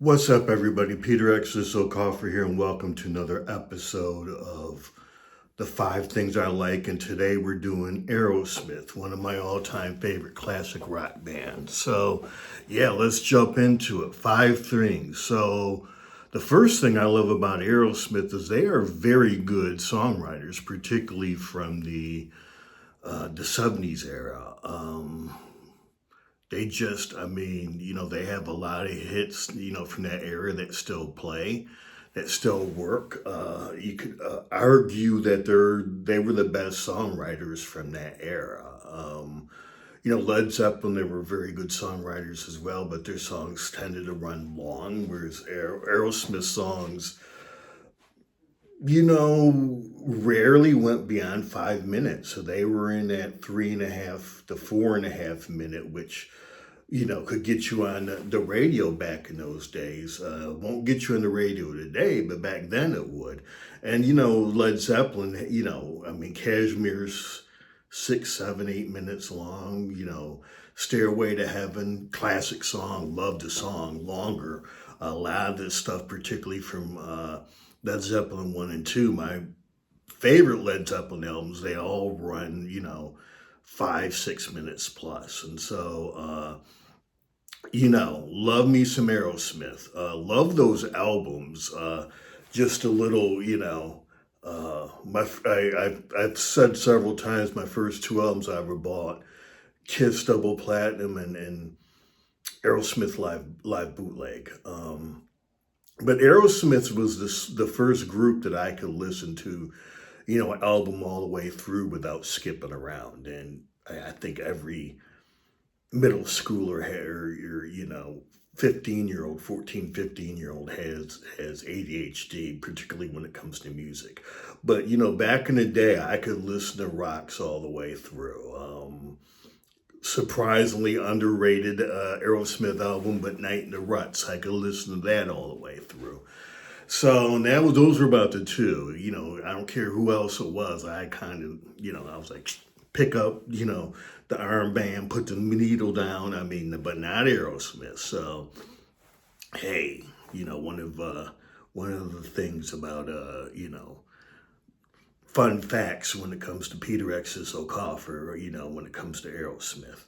What's up, everybody? Peter Eps.7 here, and welcome to another episode of the 5 Things I Like. And today we're doing Aerosmith, one of my all-time favorite classic rock bands. So, yeah, let's jump into it. 5 things. So, the first thing I love about Aerosmith is they are very good songwriters, particularly from the 70s era. They have a lot of hits, from that era that still play, that still work. You could argue that they were the best songwriters from that era. Led Zeppelin, they were very good songwriters as well, but their songs tended to run long, whereas Aerosmith songs, rarely went beyond 5 minutes. So they were in that 3.5 to 4.5 minute, which could get you on the radio back in those days. Won't get you on the radio today, but back then it would. And, Led Zeppelin, Cashmere's 6, 7, 8 minutes long, Stairway to Heaven, classic song, love the song, longer. A lot of this stuff, particularly from Led Zeppelin 1 and 2, my favorite Led Zeppelin albums, they all run, 5, 6 minutes plus. And so, love me some Aerosmith. Love those albums. Just a little, I've said several times my first 2 albums I ever bought, Kiss Double Platinum and Aerosmith Live Bootleg. But Aerosmith was the first group that I could listen to, an album all the way through without skipping around. And I think every middle schooler or 15-year-old, 14, 15-year-old has ADHD, particularly when it comes to music. But, back in the day, I could listen to rocks all the way through. Surprisingly underrated Aerosmith album, but Night in the Ruts, I could listen to that all the way through. So and those were about the two. I don't care who else it was. I kind of, I was like, pick up, the armband, put the needle down. But not Aerosmith. So, hey, one of the things about fun facts when it comes to Peter Eps.7, when it comes to Aerosmith.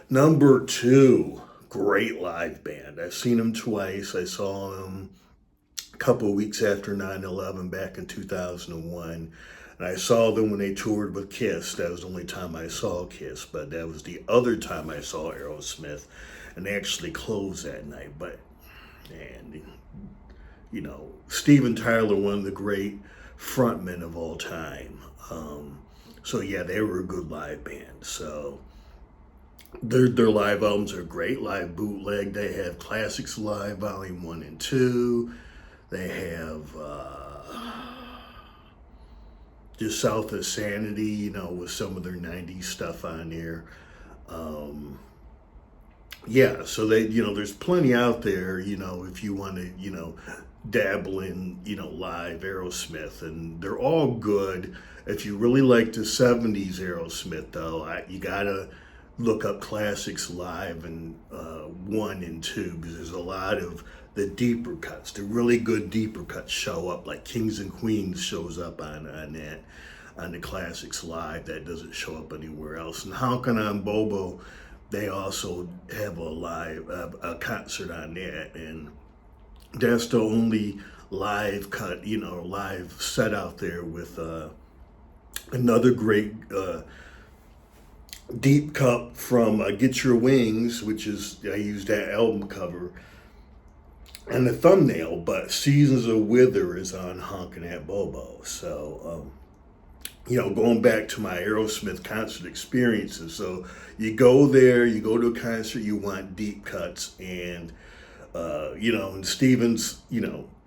Number 2, great live band. I've seen them twice. I saw them a couple of weeks after 9/11 back in 2001. And I saw them when they toured with Kiss. That was the only time I saw Kiss, but that was the other time I saw Aerosmith. And they actually closed that night. But, man, Steven Tyler, one of the great frontmen of all time. So, yeah, they were a good live band. So, their live albums are great. Live Bootleg, they have Classics Live Volume 1 and 2. They have just South of Sanity, with some of their 90s stuff on there. Yeah, so there's plenty out there, if you want to, dabble in, live Aerosmith. And they're all good. If you really like the 70s Aerosmith, though, you got to look up Classics Live and 1 and 2, because there's a lot of the deeper cuts, the really good deeper cuts show up, like Kings and Queens shows up on the Classics Live. That doesn't show up anywhere else. And Honkin' on Bobo, they also have a concert on that, and that's the only live cut, live set out there with another great deep cut from Get Your Wings, which is, I used that album cover and the thumbnail, but Seasons of Wither is on Honkin' at Bobo. So, going back to my Aerosmith concert experiences. So you go there, you go to a concert, you want deep cuts, and, and Steven's,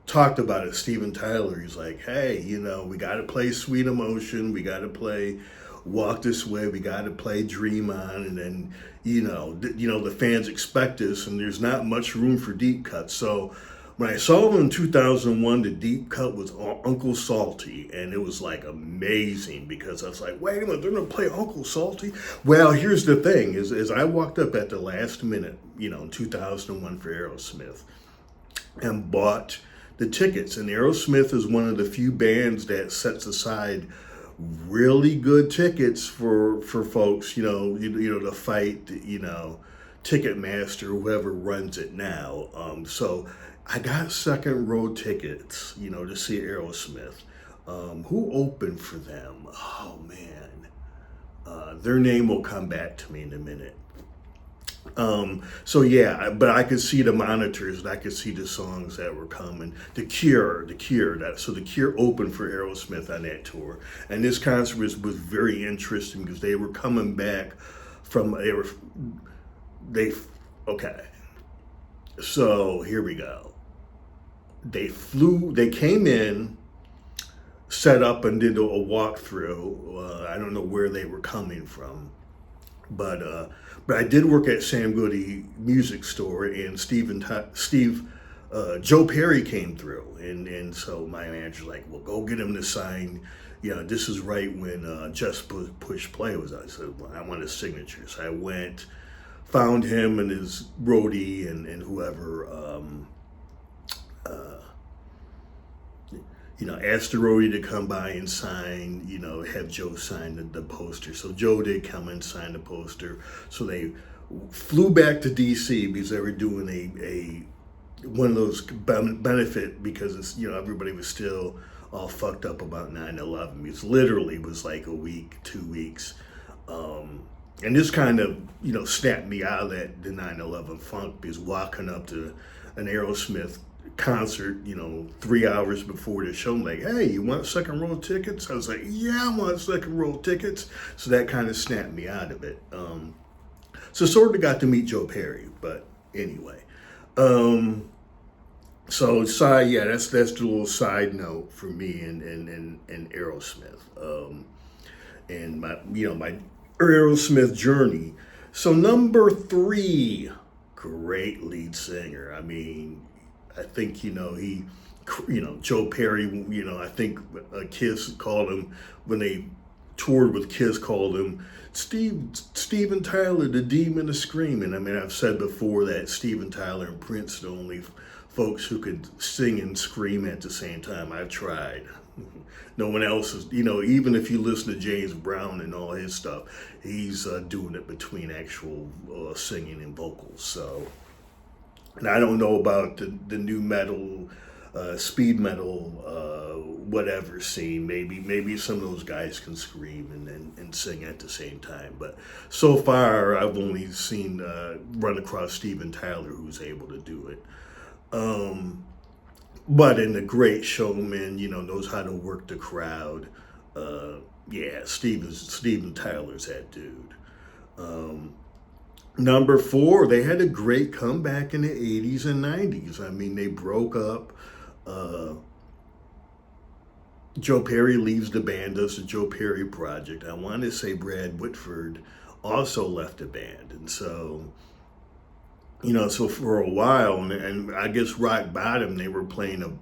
talked about it. Steven Tyler, he's like, hey, we got to play Sweet Emotion, we got to play Walk This Way, we got to play Dream On, and then, the fans expect this, and there's not much room for deep cuts. So when I saw them in 2001, the deep cut was Uncle Salty, and it was like amazing, because I was like, wait a minute, they're going to play Uncle Salty? Well, here's the thing, is I walked up at the last minute, in 2001 for Aerosmith. and bought the tickets. And Aerosmith is one of the few bands that sets aside really good tickets for folks, to fight, Ticketmaster, whoever runs it now. So I got second row tickets, to see Aerosmith. Who opened for them? Oh man, their name will come back to me in a minute. So yeah, but I could see the monitors and I could see the songs that were coming. The Cure opened for Aerosmith on that tour, and this concert was very interesting because they were coming back from they okay. So here we go. They came in, set up, and did a walkthrough. I don't know where they were coming from, but I did work at Sam Goody Music Store, and Joe Perry came through, and so my manager's like, "Well, go get him to sign." This is right when Just Push Play was on. I said, "Well, I want his signature." So I went, found him and his roadie and whoever. Asked the roadie to come by and sign, have Joe sign the poster. So Joe did come and sign the poster. So they flew back to DC because they were doing a one of those benefit, because it's, everybody was still all fucked up about 9/11. It literally was like a week, 2 weeks. And this kind of, snapped me out of the 9/11 funk, because walking up to an Aerosmith concert, 3 hours before the show, I'm like, "Hey, you want second row tickets?" I was like, "Yeah, I want second row tickets." So that kind of snapped me out of it. So sort of got to meet Joe Perry, but anyway. So yeah, that's the little side note for me and Aerosmith, and my Aerosmith journey. So number 3, great lead singer. I mean, I think, Joe Perry, I think Kiss called him, when they toured with Kiss, called him Steven Tyler, the demon of screaming. I mean, I've said before that Steven Tyler and Prince are the only folks who could sing and scream at the same time. I've tried. No one else is, even if you listen to James Brown and all his stuff, he's doing it between actual singing and vocals. So, and I don't know about the new metal, speed metal, whatever scene. Maybe some of those guys can scream and sing at the same time. But so far, I've only seen run across Steven Tyler, who's able to do it. But in The Great Showman, knows how to work the crowd. Yeah, Steven Tyler's that dude. Number 4, they had a great comeback in the 80s and 90s. I mean, they broke up. Joe Perry leaves the band, does the Joe Perry Project. I want to say Brad Whitford also left the band. And so, so for a while, and I guess Rock Bottom, they were playing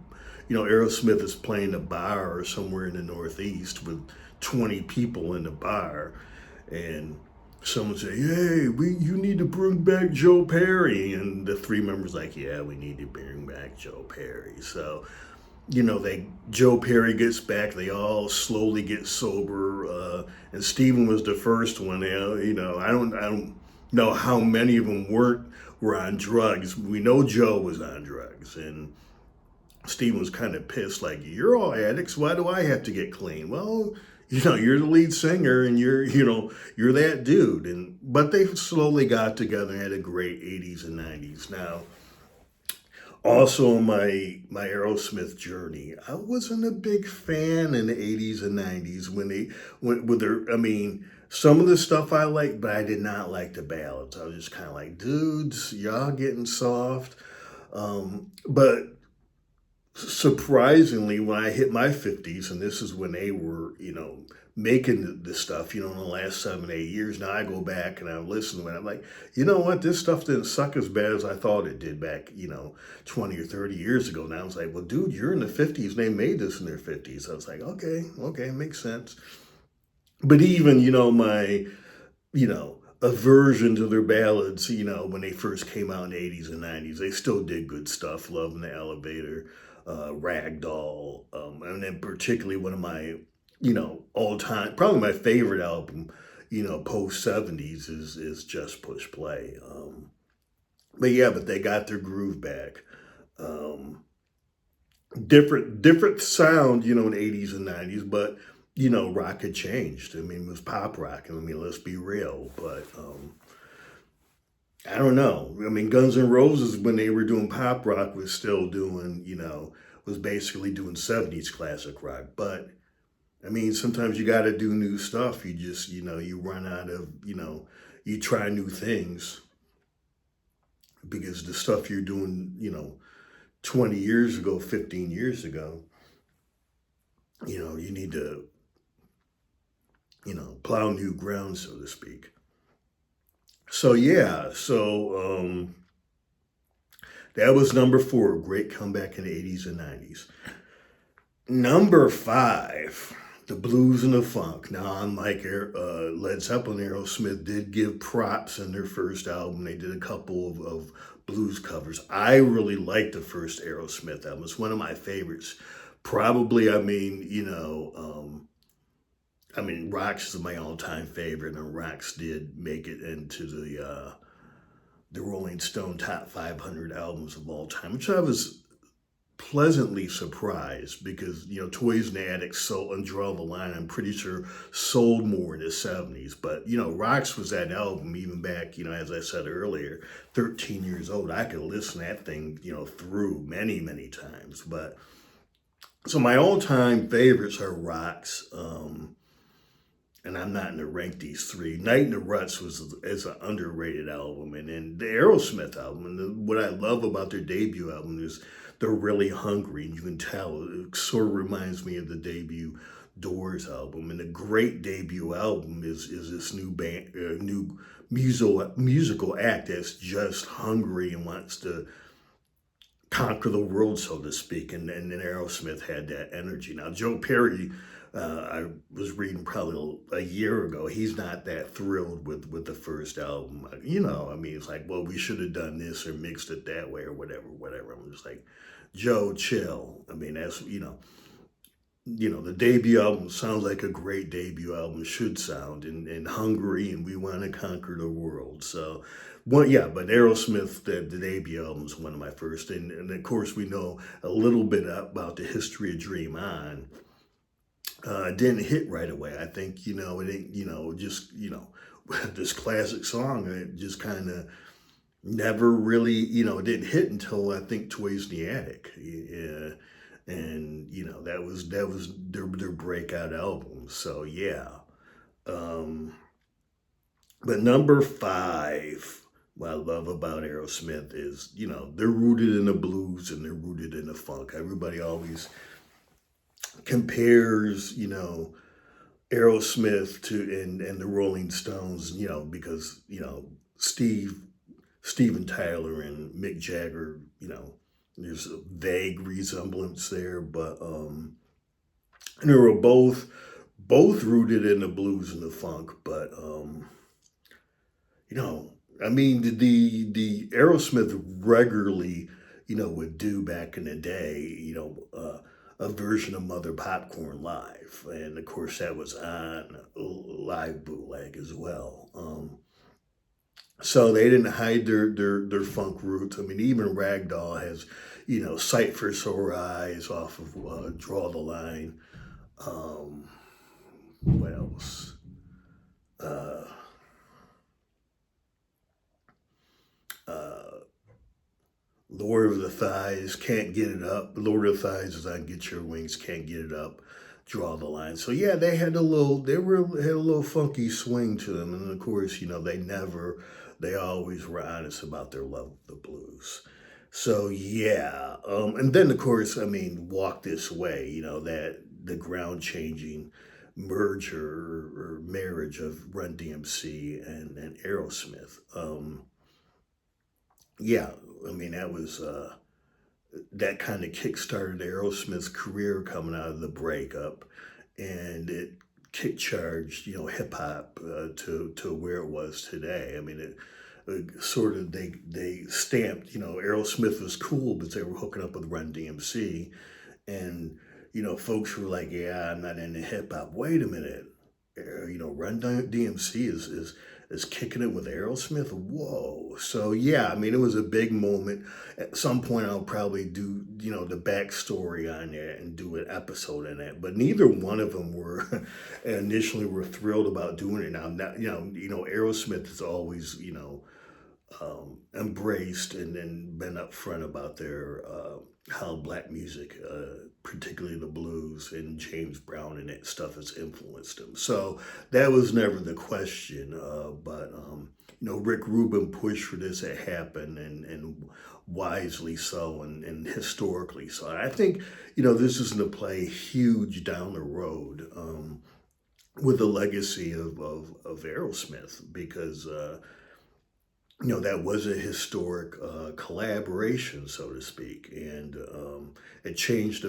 Aerosmith is playing a bar or somewhere in the Northeast with 20 people in the bar. And someone say, "Hey, you need to bring back Joe Perry." And the 3 members like, "Yeah, we need to bring back Joe Perry." So, Joe Perry gets back. They all slowly get sober. And Steven was the first one. I don't know how many of them were on drugs. We know Joe was on drugs, and Steven was kind of pissed, like, "You're all addicts. Why do I have to get clean?" Well, you're the lead singer, and you're that dude. But they slowly got together and had a great 80s and 90s. Now, also my Aerosmith journey, I wasn't a big fan in the 80s and 90s when they went with their, I mean, some of the stuff I liked, but I did not like the ballads. I was just kind of like, dudes, y'all getting soft. But surprisingly, when I hit my 50s, and this is when they were, making this stuff, in the last 7, 8 years, now I go back and I listen to it. I'm like, you know what? This stuff didn't suck as bad as I thought it did back, 20 or 30 years ago. Now I was like, well, dude, you're in the 50s. They made this in their 50s. I was like, okay, makes sense. But even, my, a version to their ballads, when they first came out in the 80s and 90s. They still did good stuff. Love in the Elevator, Ragdoll, and then particularly one of my, all time, probably my favorite album, post 70s is Just Push Play. But yeah, but they got their groove back. Um, different sound, in the 80s and 90s, but rock had changed. I mean, it was pop rock. I mean, let's be real. But I don't know. I mean, Guns N' Roses, when they were doing pop rock, was still doing, was basically doing 70s classic rock. But I mean, sometimes you got to do new stuff. You just, you run out of, you try new things because the stuff you're doing, 20 years ago, 15 years ago, you need to, plow new ground, so to speak. So yeah, that was number 4, great comeback in the 80s and 90s. Number 5, the blues and the funk. Now, unlike Led Zeppelin, Aerosmith did give props in their first album. They did a couple of blues covers. I really liked the first Aerosmith album. It's one of my favorites. Probably, Rocks is my all-time favorite, and Rocks did make it into the Rolling Stone top 500 albums of all time, which I was pleasantly surprised because, Toys in the Attic sold and Draw the Line, I'm pretty sure sold more in the 70s. But, Rocks was that album even back, as I said earlier, 13 years old. I could listen to that thing, through many, many times. But so my all-time favorites are Rocks. And I'm not going to rank these 3. Night in the Ruts is an underrated album. And then the Aerosmith album, and what I love about their debut album is they're really hungry. And you can tell, it sort of reminds me of the debut Doors album. And the great debut album is this new musical act that's just hungry and wants to conquer the world, so to speak. And Aerosmith had that energy. Now, Joe Perry, I was reading probably a year ago, he's not that thrilled with the first album. It's like, well, we should have done this or mixed it that way or whatever. I'm just like, Joe, chill. I mean, that's, the debut album sounds like a great debut album should sound, and hungry, and we want to conquer the world. So, but Aerosmith, the debut album is one of my first, and of course we know a little bit about the history of Dream On. It didn't hit right away. I think, it ain't, this classic song, it just kind of never really, it didn't hit until I think Toys in the Attic. Yeah. And, that was their breakout album. So yeah. But number 5, what I love about Aerosmith is, they're rooted in the blues and they're rooted in the funk. Everybody always compares, Aerosmith to and the Rolling Stones, because, Steven Tyler and Mick Jagger, there's a vague resemblance there, but and they were both rooted in the blues and the funk, but the Aerosmith regularly, would do back in the day, a version of Mother Popcorn Live. And of course, that was on live bootleg as well. So they didn't hide their funk roots. I mean, even Ragdoll has, Sight for Sore Eyes off of Draw the Line. What else? Lord of the Thighs, Can't Get It Up. Lord of the Thighs is on Get Your Wings, Can't Get It Up, Draw the Line. So yeah, they had a little funky swing to them. And of course, they always were honest about their love of the blues. So yeah, and then of course, Walk This Way, that the ground changing merger or marriage of Run DMC and Aerosmith. Yeah, that was that kind of kickstarted Aerosmith's career coming out of the breakup, and it kick charged, hip hop to where it was today. I mean, sort of they stamped, Aerosmith was cool, but they were hooking up with Run DMC, and folks were like, "Yeah, I'm not into hip hop." Wait a minute, Run DMC is kicking it with Aerosmith. Whoa! So yeah, I mean, it was a big moment. At some point, I'll probably do the backstory on that and do an episode on that. But neither one of them were initially were thrilled about doing it. Now, Aerosmith has always embraced and then been upfront about their how black music, particularly the blues and James Brown and that stuff, has influenced them. So that was never the question. But Rick Rubin pushed for this to happen, and wisely so, and historically so. I think this is going to play huge down the road. With the legacy of Aerosmith, because that was a historic collaboration, so to speak, and it changed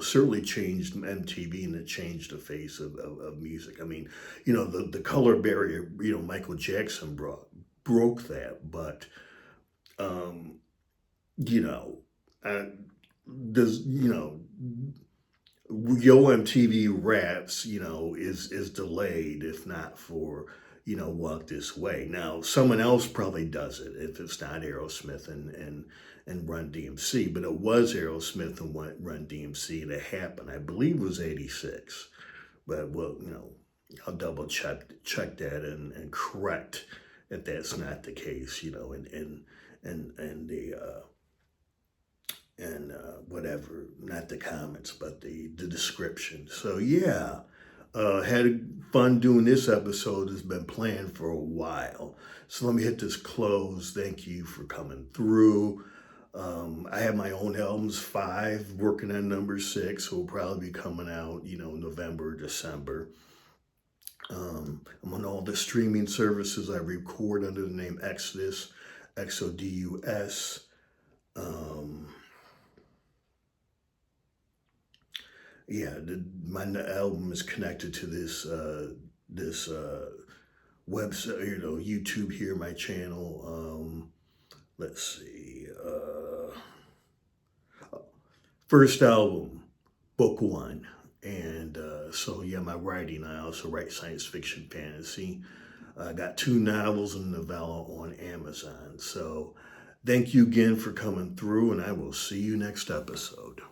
certainly changed MTV, and it changed the face of music. I mean, the color barrier, Michael Jackson broke that, but you know, does Yo MTV Raps, is delayed, if not for, Walk This Way. Now, someone else probably does it if it's not Aerosmith and Run DMC, but it was Aerosmith and Run DMC that happened. I believe it was 86, but well, I'll double check that and correct if that's not the case, and the whatever, not the comments, but the description. So yeah, had fun doing this episode. Has been planned for a while. So let me hit this close. Thank you for coming through. I have my own albums, 5, working on number 6, will probably be coming out, November, December. I'm on all the streaming services. I record under the name Exodus, Xodus. Yeah, my album is connected to this website, YouTube here, my channel. Let's see. First album, book 1. And so, yeah, my writing, I also write science fiction, fantasy. I got 2 novels and a novella on Amazon. So thank you again for coming through, and I will see you next episode.